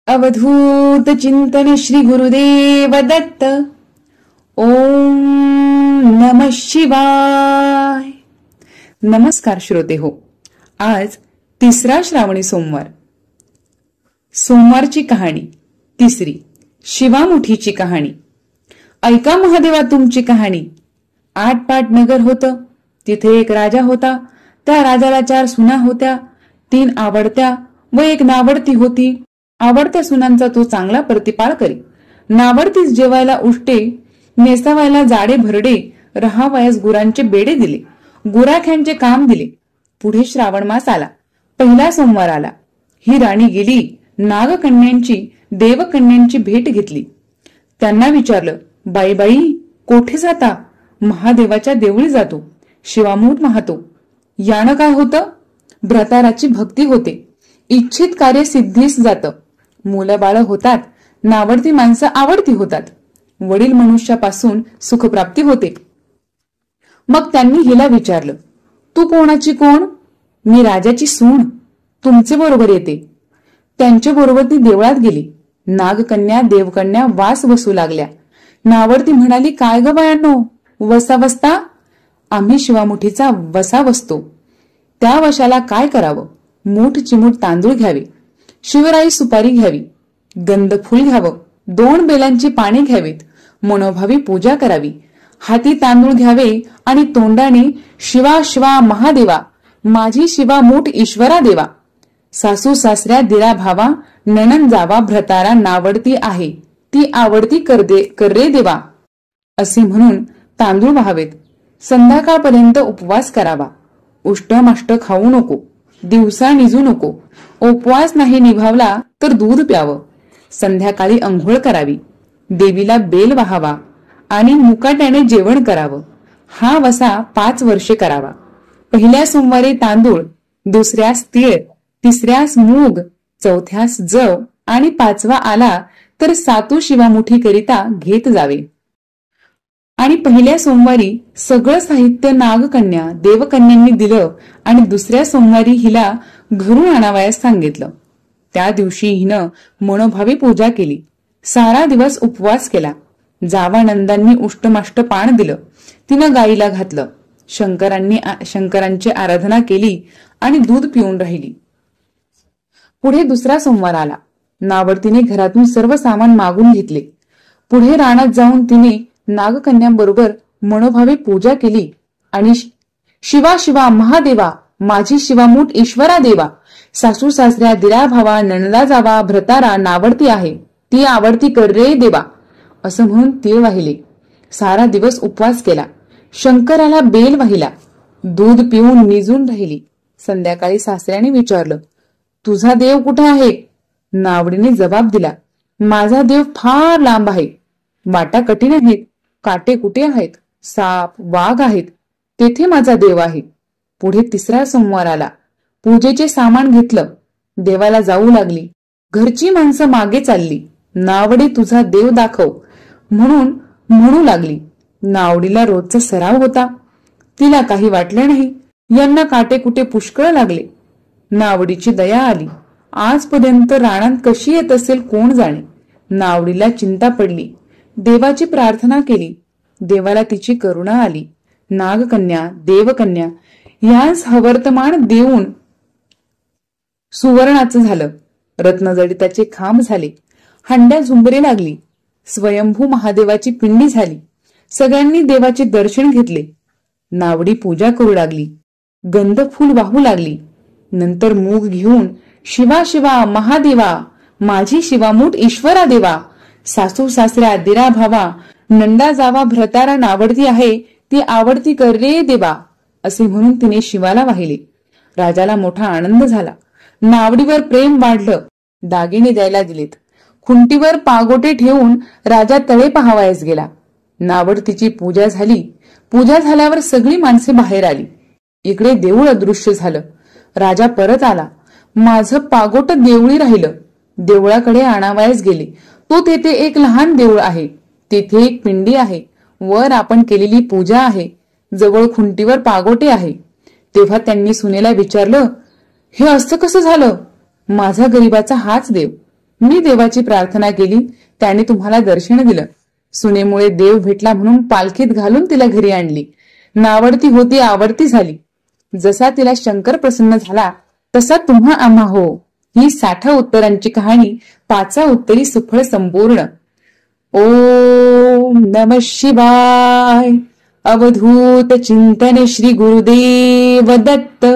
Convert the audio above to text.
अवधूत चिंतन श्री गुरुदेव दत्त। ओम नमः शिवाय। नमस्कार श्रोते हो, आज तिसरा श्रावणी सोमवार। सोमवारची कहाणी तिसरी, शिवामुठीची कहाणी। ऐका महादेवा तुमची कहाणी। आटपाट नगर होतं, तिथे एक राजा होता। त्या राजाला 4 सुना होत्या, 3 आवडत्या व 1 नावडती होती। आवडत्या सुनांचा तो चांगला प्रतिपाळ करी। नावडतीस जेवायला उष्टे, नेसावायला जाडे भरडे, रहावयास गुरांचे बेडे दिले, गुराख्यांचे काम दिले। पुढे श्रावण मास आला, पहिला सोमवार आला। ही राणी गेली, नागकन्यांची देवकन्यांची भेट घेतली। त्यांना विचारलं, बाई बाई कोठे जाता? महादेवाच्या देवळी जातो, शिवामूठ वाहतो। यानं काय होतं? भ्रताराची भक्ती होते, इच्छित कार्य सिद्धीस जातं, मुलं बाळ होतात, नावडती माणसं आवडती होतात, वडील मनुष्यापासून सुखप्राप्ती होते। मग त्यांनी हिला विचारलं, तू कोणाची कोण? मी राजाची सून, तुमचे बरोबर येते। त्यांच्या बरोबर ती देवळात गेली। नागकन्या देवकन्या वास बसू लागल्या। नावडती म्हणाली, काय ग बायांनो, वसा बसता? आम्ही शिवामुठीचा वसा बसतो। त्या वशाला काय करावं? मूठ चिमूट तांदूळ घ्यावे, शिवराई सुपारी घ्यावी, गंधफूल घ्यावं, 2 बेलांची पाने घ्यावीत, मनोभावी पूजा करावी, हाती तांदूळ घ्यावे आणि तोंडाने शिवा शिवा महादेवा, माझी शिवा मूठ ईश्वरा देवा, सासू सासऱ्या दिरा भावा, नणन जावा भ्रतारा नावडती आहे, ती आवडती कर्रे देवा, असे म्हणून तांदूळ व्हावेत। संध्याकाळपर्यंत उपवास करावा, उष्टमाष्ट खाऊ नको, दिवसा निजू नको, उपवास नाही निभावला तर दूध प्यावं। संध्याकाळी अंघोळ करावी, देवीला बेल वाहावा आणि मुकाट्याने जेवण करावं। हा वसा 5 वर्षे करावा। पहिल्या सोमवारी तांदूळ, दुसऱ्यास तीळ, तिसऱ्यास मूग, चौथ्यास जव आणि 5वा आला तर सातू शिवामुठी करिता घेत जावे। आणि पहिल्या सोमवारी सगळं साहित्य नागकन्या देवकन्यांनी दिलं आणि दुसऱ्या सोमवारी हिला घरून आणावयास सांगितलं। त्या दिवशी हिनं मनोभावी पूजा केली, सारा दिवस उपवास केला। जावानंदांनी उष्टमाष्ट पान दिलं, तिनं गाईला घातलं, शंकरांची आराधना केली आणि दूध पिऊन राहिली। पुढे दुसरा सोमवार आला। नावडतीने घरातून सर्व सामान मागून घेतले। पुढे रानात जाऊन तिने नागकन्यांबरोबर मनोभावे पूजा केली आणि शिवा शिवा महादेवा, माझी शिवामूठ ईश्वरा देवा, सासू सासऱ्या दिरा भावा, नणला जावा भ्रतारा नावडती आहे, ती आवडती कर्रे देवा, असं म्हणून तीळ वाहिले। सारा दिवस उपवास केला, शंकराला बेल वाहिला, दूध पिऊन निजून राहिली। संध्याकाळी सासऱ्याने विचारलं, तुझा देव कुठे आहे? नावडीने जबाब दिला, माझा देव फार लांब आहे, वाटा कठीण आहेत, काटे कुठे आहेत, साप वाघ आहेत, तेथे माझा देव आहे। पुढे तिसरा सोमवार आला। पूजेचे सामान घेतलं, देवाला जाऊ लागली। घरची माणसं मागे चालली, नावडी तुझा देव दाखव म्हणून म्हणू लागली। नावडीला रोजचा सराव होता, तिला काही वाटलं नाही। यांना काटे कुठे पुष्कळ लागले। नावडीची दया आली। आजपर्यंत रानात कशी येत असेल कोण जाणे। नावडीला चिंता पडली, देवाची प्रार्थना केली, देवाला तिची करुणा आली। नागकन्या देवकन्या यास हवर्तमान देऊन सुवर्णाचं झालं, रत्नजडिताचे खांब झाले, हंड्या झुंबरी लागली, स्वयंभू महादेवाची पिंडी झाली। सगळ्यांनी देवाचे दर्शन घेतले। नावडी पूजा करू लागली, गंधफूल वाहू लागली। नंतर मूग घेऊन शिवा शिवा महादेवा, माझी शिवामूठ ईश्वरा देवा, सासू सासऱ्या दिरा भावा, नंदा जावा भ्रतारा नावडती आहे, ती आवडती कर्रे देवा, असे म्हणून तिने शिवाला वाहिले। राजाला मोठा आनंद झाला। नावडीवर प्रेम वाढलं, दागिने द्यायला दिलेत। खुंटीवर पागोटे ठेवून राजा तळे पाहावयास गेला। नावडतीची पूजा झाली। पूजा झाल्यावर सगळी माणसे बाहेर आली। इकडे देऊळ अदृश्य झालं। राजा परत आला। माझं पागोट देवळी राहिलं। देवळाकडे आणावयास गेले, तो तेथे एक लहान देऊळ आहे, तेथे एक पिंडी आहे, वर आपण केलेली पूजा आहे, जवळ खुंटीवर पागोटे आहे। तेव्हा त्यांनी सुनेला विचारलं, हे असं कसं झालं? माझा गरीबाचा हाच देव, मी देवाची प्रार्थना केली, त्याने तुम्हाला दर्शन दिलं. सुनेमुळे देव भेटला म्हणून पालखीत घालून तिला घरी आणली. नावडती होती आवडती झाली. जसा तिला शंकर प्रसन्न झाला तसा तुम्हा आम्हा हो. ही 60 उत्तरांची कहाणी 5 उत्तरी सुफळ संपूर्ण. ओम नमः शिवाय. अवधूत चिंतन श्री गुरुदेव दत्त.